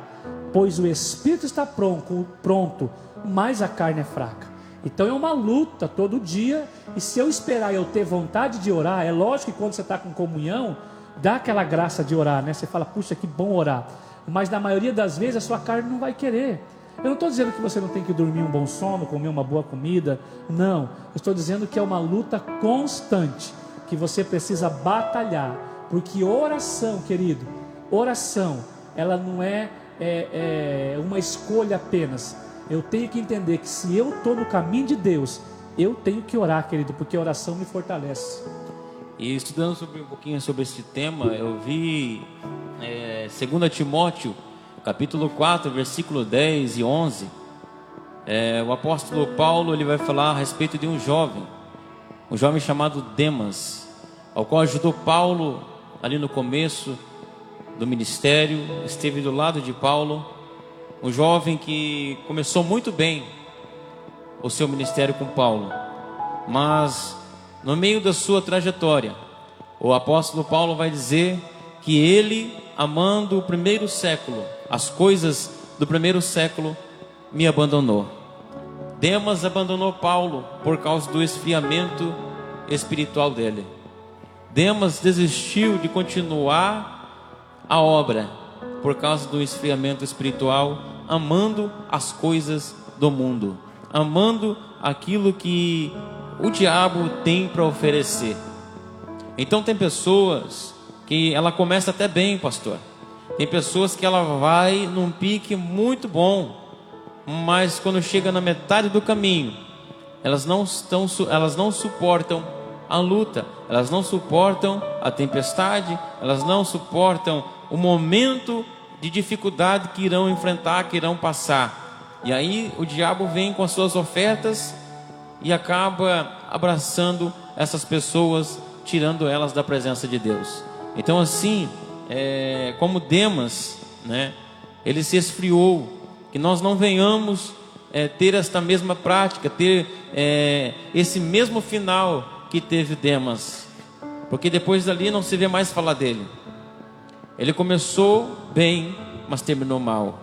pois o espírito está pronto, mas a carne é fraca. Então é uma luta todo dia. E se eu esperar eu ter vontade de orar, é lógico que quando você está com comunhão, dá aquela graça de orar, né? Você fala: puxa, que bom orar. Mas na maioria das vezes a sua carne não vai querer. Eu não estou dizendo que você não tem que dormir um bom sono, comer uma boa comida. Não, eu estou dizendo que é uma luta constante, que você precisa batalhar. Porque oração, querido, oração, ela não é uma escolha apenas. Eu tenho que entender que se eu estou no caminho de Deus, eu tenho que orar, querido, porque a oração me fortalece. E estudando um pouquinho sobre esse tema, eu vi 2 Timóteo, capítulo 4, versículo 10 e 11. O apóstolo Paulo, ele vai falar a respeito de um jovem chamado Demas, ao qual ajudou Paulo ali no começo do ministério, esteve do lado de Paulo, um jovem que começou muito bem o seu ministério com Paulo, mas no meio da sua trajetória, o apóstolo Paulo vai dizer que ele, amando o primeiro século, as coisas do primeiro século, me abandonou. Demas abandonou Paulo por causa do esfriamento espiritual dele. Demas desistiu de continuar a obra por causa do esfriamento espiritual, amando as coisas do mundo, amando aquilo que o diabo tem para oferecer. Então tem pessoas que ela começa até bem, pastor. Tem pessoas que ela vai num pique muito bom, mas quando chega na metade do caminho, elas não suportam a luta, elas não suportam a tempestade, elas não suportam o momento de dificuldade que irão enfrentar, que irão passar. E aí o diabo vem com as suas ofertas e acaba abraçando essas pessoas, tirando elas da presença de Deus. Então assim, como Demas, né, ele se esfriou, que nós não venhamos ter esta mesma prática, ter esse mesmo final que teve Demas, porque depois dali não se vê mais falar dele. Ele começou bem, mas terminou mal.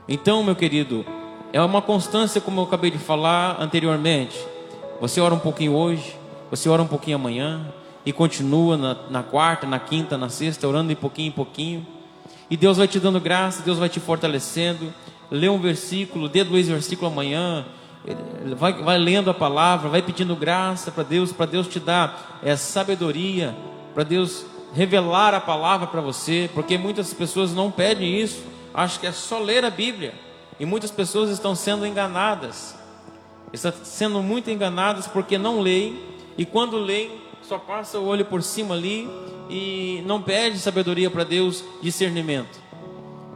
Então, meu querido, é uma constância, como eu acabei de falar anteriormente. Você ora um pouquinho hoje, você ora um pouquinho amanhã, e continua na quarta, na quinta, na sexta, orando de pouquinho em pouquinho, e Deus vai te dando graça, Deus vai te fortalecendo. Lê um versículo, dê 2 versículos amanhã, vai lendo a palavra, vai pedindo graça para Deus te dar sabedoria, para Deus revelar a palavra para você, porque muitas pessoas não pedem isso, acham que é só ler a Bíblia, e muitas pessoas estão sendo enganadas, muito enganadas, porque não leem, e quando leem, só passa o olho por cima ali, e não pede sabedoria para Deus, discernimento.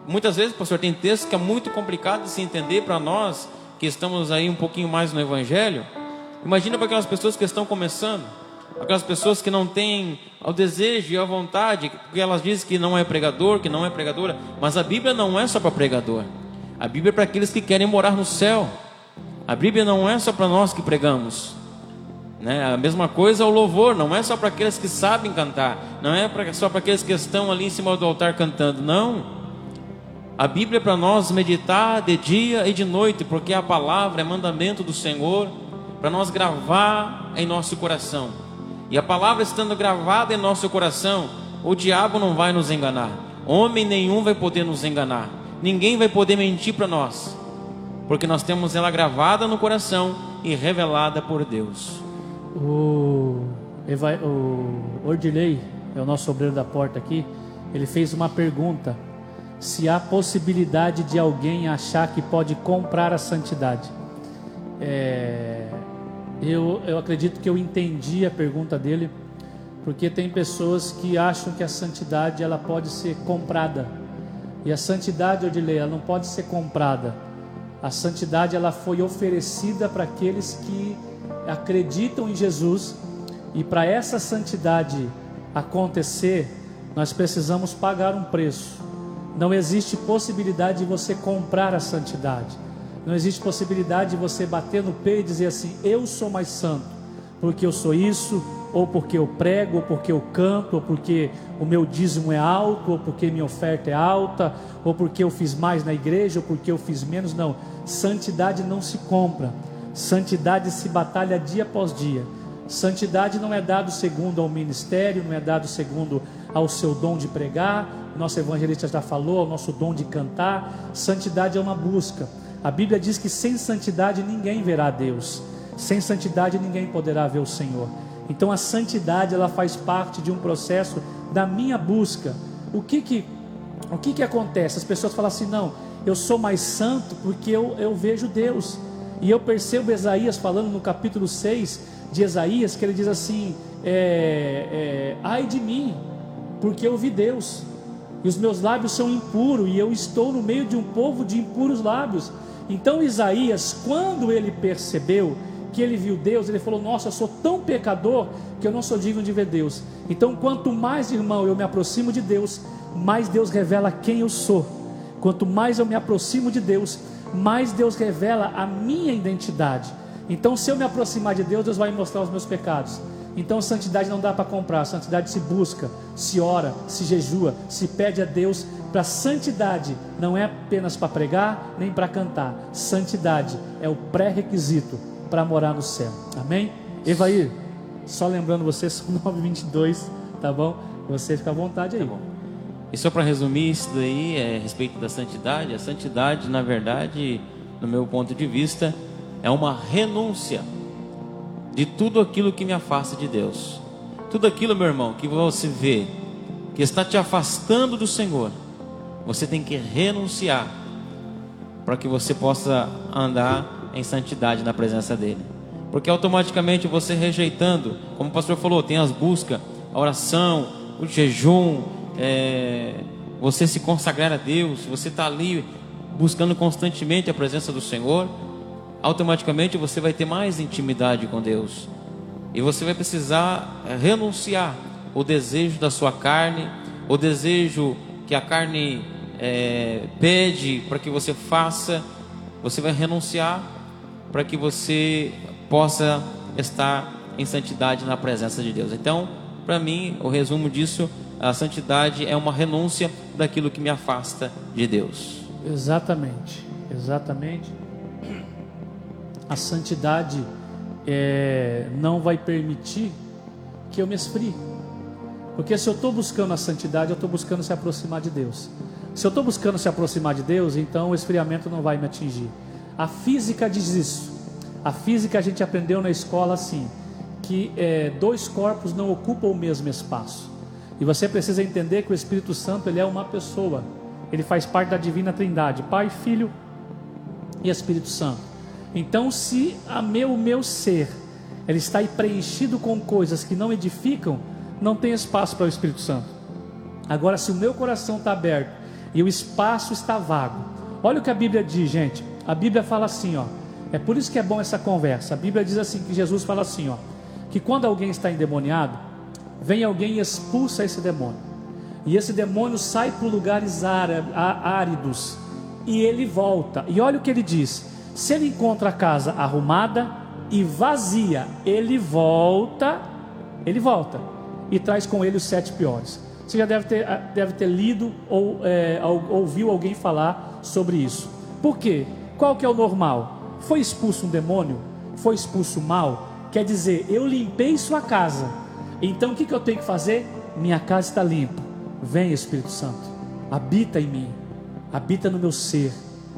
Muitas vezes, pastor, tem texto que é muito complicado de se entender para nós, que estamos aí um pouquinho mais no Evangelho. Imagina para aquelas pessoas que estão começando, aquelas pessoas que não têm o desejo e a vontade, porque elas dizem que não é pregador, que não é pregadora, mas a Bíblia não é só para pregador, a Bíblia é para aqueles que querem morar no céu. A Bíblia não é só para nós que pregamos, né? A mesma coisa o louvor, não é só para aqueles que sabem cantar, não é só para aqueles que estão ali em cima do altar cantando, não. A Bíblia é para nós meditar de dia e de noite, porque a palavra é mandamento do Senhor, para nós gravar em nosso coração. E a palavra estando gravada em nosso coração, o diabo não vai nos enganar, homem nenhum vai poder nos enganar, ninguém vai poder mentir para nós, porque nós temos ela gravada no coração e revelada por Deus. O Ordilei, é o nosso obreiro da porta aqui, ele fez uma pergunta: se há possibilidade de alguém achar que pode comprar a santidade. Eu acredito que eu entendi a pergunta dele, porque tem pessoas que acham que a santidade ela pode ser comprada, e a santidade, Odilei, ela não pode ser comprada. A santidade ela foi oferecida para aqueles que acreditam em Jesus, e para essa santidade acontecer, nós precisamos pagar um preço. Não existe possibilidade de você comprar a santidade. Não existe possibilidade de você bater no peito e dizer assim: eu sou mais santo, porque eu sou isso, ou porque eu prego, ou porque eu canto, ou porque o meu dízimo é alto, ou porque minha oferta é alta, ou porque eu fiz mais na igreja, ou porque eu fiz menos. Não, santidade não se compra. Santidade se batalha dia após dia. Santidade não é dado segundo ao ministério, não é dado segundo ao seu dom de pregar. Nosso evangelista já falou, ao nosso dom de cantar. Santidade é uma busca. A Bíblia diz que sem santidade ninguém verá a Deus, sem santidade ninguém poderá ver o Senhor. Então a santidade, ela faz parte de um processo da minha busca. O que acontece? As pessoas falam assim: não, eu sou mais santo porque eu vejo Deus. E eu percebo Isaías falando no capítulo 6 de Isaías, que ele diz assim: ai de mim, porque eu vi Deus, e os meus lábios são impuros, e eu estou no meio de um povo de impuros lábios. Então Isaías, quando ele percebeu que ele viu Deus, ele falou: nossa, eu sou tão pecador que eu não sou digno de ver Deus. Então quanto mais, irmão, eu me aproximo de Deus, mais Deus revela quem eu sou. Quanto mais eu me aproximo de Deus, mais Deus revela a minha identidade. Então se eu me aproximar de Deus, Deus vai me mostrar os meus pecados. Então santidade não dá para comprar, santidade se busca, se ora, se jejua, se pede a Deus. Para santidade não é apenas para pregar, nem para cantar. Santidade é o pré-requisito para morar no céu. Amém? Evair, só lembrando você, são 9h22, tá bom? Você fica à vontade aí. Tá bom. E só para resumir isso daí, a respeito da santidade, a santidade, na verdade, no meu ponto de vista, é uma renúncia de tudo aquilo que me afasta de Deus. Tudo aquilo, meu irmão, que você vê que está te afastando do Senhor, você tem que renunciar para que você possa andar em santidade na presença dele. Porque automaticamente você rejeitando, como o pastor falou, tem as buscas, a oração, o jejum, você se consagrar a Deus, você está ali buscando constantemente a presença do Senhor, automaticamente você vai ter mais intimidade com Deus. E você vai precisar renunciar o desejo da sua carne, o desejo que a carne pede para que você faça. Você vai renunciar para que você possa estar em santidade na presença de Deus. Então, para mim, o resumo disso, a santidade é uma renúncia daquilo que me afasta de Deus. Exatamente, exatamente. A santidade não vai permitir que eu me esfrie. Porque se eu estou buscando a santidade, eu estou buscando se aproximar de Deus. Se eu estou buscando se aproximar de Deus, então o esfriamento não vai me atingir. A física diz isso. A física a gente aprendeu na escola assim, que dois corpos não ocupam o mesmo espaço. E você precisa entender que o Espírito Santo, ele é uma pessoa. Ele faz parte da divina trindade, Pai, Filho e Espírito Santo. Então se o meu ser, ele está aí preenchido com coisas que não edificam, não tem espaço para o Espírito Santo. Agora, se o meu coração está aberto e o espaço está vago, olha o que a Bíblia diz, gente. A Bíblia fala assim, ó, é por isso que é bom essa conversa. A Bíblia diz assim, que Jesus fala assim, ó, que quando alguém está endemoniado, vem alguém e expulsa esse demônio, e esse demônio sai para lugares áridos, e ele volta, e olha o que ele diz: se ele encontra a casa arrumada e vazia, ele volta e traz com ele os 7 piores. Você já deve ter lido ou ouviu alguém falar sobre isso. Por quê? Qual que é o normal? Foi expulso um demônio? Foi expulso o mal? Quer dizer, eu limpei sua casa, então o que eu tenho que fazer? Minha casa está limpa. Vem, Espírito Santo, habita em mim, habita no meu ser,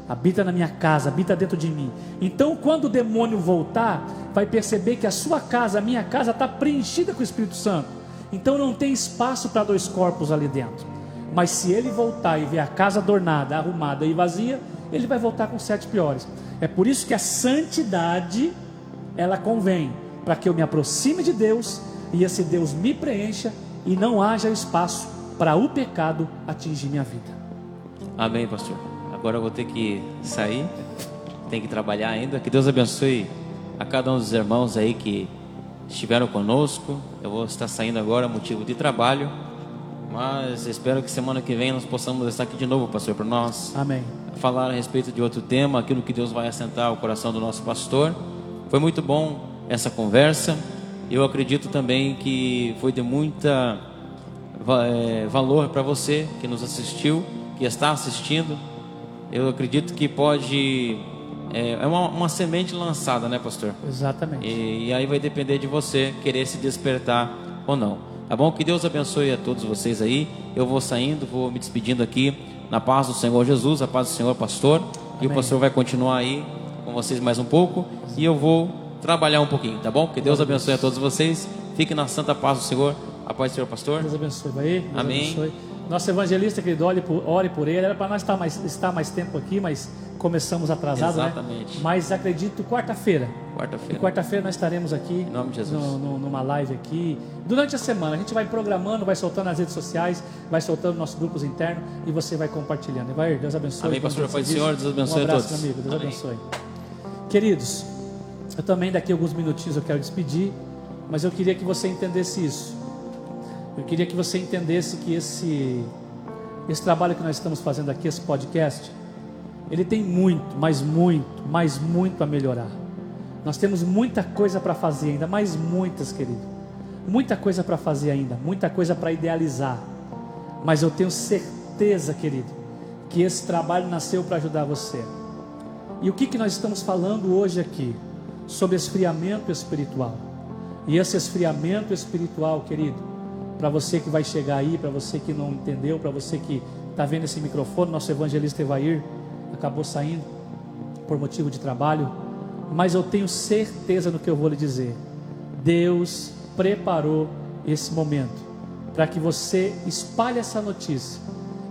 habita na minha casa, habita dentro de mim. Então quando o demônio voltar, vai perceber que a sua casa, a minha casa está preenchida com o Espírito Santo. Então não tem espaço para 2 corpos ali dentro. Mas se ele voltar e ver a casa adornada, arrumada e vazia, ele vai voltar com 7 piores. É por isso que a santidade, ela convém, para que eu me aproxime de Deus e esse Deus me preencha e não haja espaço para o pecado atingir minha vida. Amém, pastor. Agora eu vou ter que sair, tem que trabalhar ainda. Que Deus abençoe a cada um dos irmãos aí que estiveram conosco. Eu vou estar saindo agora, motivo de trabalho, mas espero que semana que vem nós possamos estar aqui de novo, pastor, para nós falar a respeito de outro tema, aquilo que Deus vai assentar o coração do nosso pastor. Foi muito bom essa conversa. Eu acredito também que foi de muita valor para você que nos assistiu, que está assistindo. Eu acredito que pode... É uma semente lançada, né, pastor? Exatamente. E aí vai depender de você querer se despertar ou não. Tá bom? Que Deus abençoe a todos vocês aí. Eu vou saindo, vou me despedindo aqui na paz do Senhor Jesus, a paz do Senhor, pastor. E o pastor vai continuar aí com vocês mais um pouco. E eu vou trabalhar um pouquinho, tá bom? Que Deus abençoe a todos vocês. Fiquem na santa paz do Senhor. A paz do Senhor, pastor. Deus abençoe, vai. Deus Amém. Abençoe. Nosso evangelista, querido, ore por ele. Era para nós estar mais tempo aqui, mas começamos atrasado, Exatamente. né? Mas acredito, quarta-feira. Quarta-feira. Quarta-feira nós estaremos aqui, Em nome de Jesus. numa live aqui. Durante a semana, a gente vai programando, vai soltando nas redes sociais, vai soltando nossos grupos internos e você vai compartilhando. E vai, Deus abençoe. Amém, pastor. Paz do Senhor. Deus abençoe um abraço, a todos. meu amigo. Deus Amém. abençoe. Queridos, eu também daqui a alguns minutinhos eu quero despedir, mas eu queria que você entendesse isso. Eu queria que você entendesse que esse trabalho que nós estamos fazendo aqui, esse podcast, ele tem muito, mas muito a melhorar. Nós temos muita coisa para fazer ainda, mas muitas, querido. Muita coisa para fazer ainda, muita coisa para idealizar. Mas eu tenho certeza, querido, que esse trabalho nasceu para ajudar você. E o que nós estamos falando hoje aqui? Sobre esfriamento espiritual. E esse esfriamento espiritual, querido, para você que vai chegar aí, para você que não entendeu, para você que está vendo esse microfone, nosso evangelista Evair acabou saindo por motivo de trabalho, mas eu tenho certeza no que eu vou lhe dizer. Deus preparou esse momento para que você espalhe essa notícia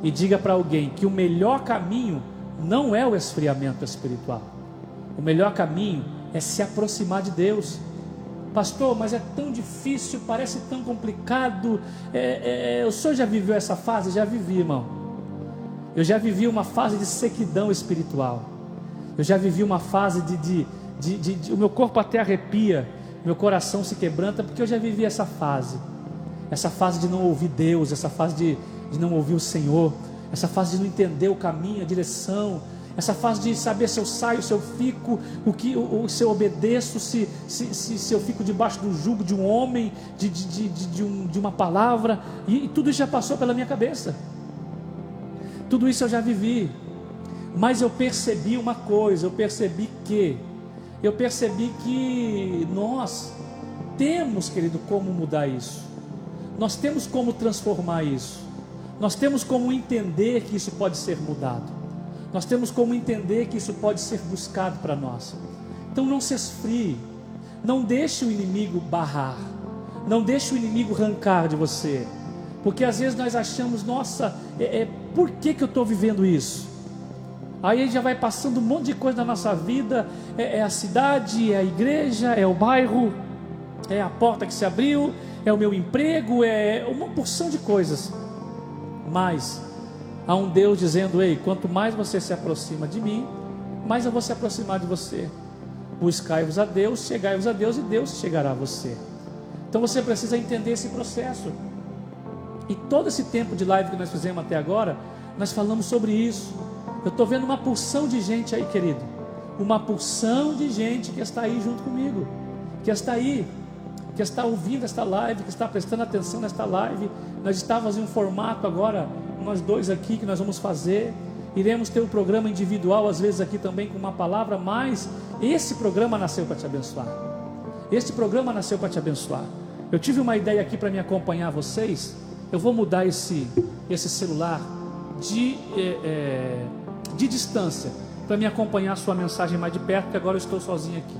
e diga para alguém que o melhor caminho não é o esfriamento espiritual. O melhor caminho é se aproximar de Deus. Pastor, mas é tão difícil, parece tão complicado. O senhor já viveu essa fase? Já vivi, irmão. Eu já vivi uma fase de sequidão espiritual. Eu já vivi uma fase o meu corpo até arrepia, meu coração se quebranta, porque eu já vivi essa fase. Essa fase de não ouvir Deus, essa fase de não ouvir o Senhor, essa fase de não entender o caminho, a direção, essa fase de saber se eu saio, se eu fico, se eu obedeço, se eu fico debaixo do jugo de um homem, de uma palavra, e tudo isso já passou pela minha cabeça. Tudo isso eu já vivi. Mas eu percebi uma coisa, eu percebi que nós temos, querido, como mudar isso. Nós temos como transformar isso. Nós temos como entender que isso pode ser mudado. Nós temos como entender que isso pode ser buscado para nós. Então não se esfrie. Não deixe o inimigo barrar. Não deixe o inimigo arrancar de você. Porque às vezes nós achamos, nossa, por que eu estou vivendo isso? Aí já vai passando um monte de coisa na nossa vida. É a cidade, é a igreja, é o bairro, é a porta que se abriu, é o meu emprego, é uma porção de coisas. Mas há um Deus dizendo: ei, quanto mais você se aproxima de mim, mais eu vou se aproximar de você. Buscai-vos a Deus, chegai-vos a Deus, e Deus chegará a você. Então você precisa entender esse processo. E todo esse tempo de live que nós fizemos até agora, nós falamos sobre isso. Eu estou vendo uma porção de gente aí, querido. Uma porção de gente que está aí junto comigo, que está aí, que está ouvindo esta live, que está prestando atenção nesta live. Nós estávamos em um formato agora, nós dois aqui, que nós vamos fazer. Iremos ter um programa individual, às vezes aqui também com uma palavra, mas esse programa nasceu para te abençoar. Este programa nasceu para te abençoar. Eu tive uma ideia aqui para me acompanhar vocês. Eu vou mudar esse celular de distância, para me acompanhar a sua mensagem mais de perto, porque agora eu estou sozinho aqui.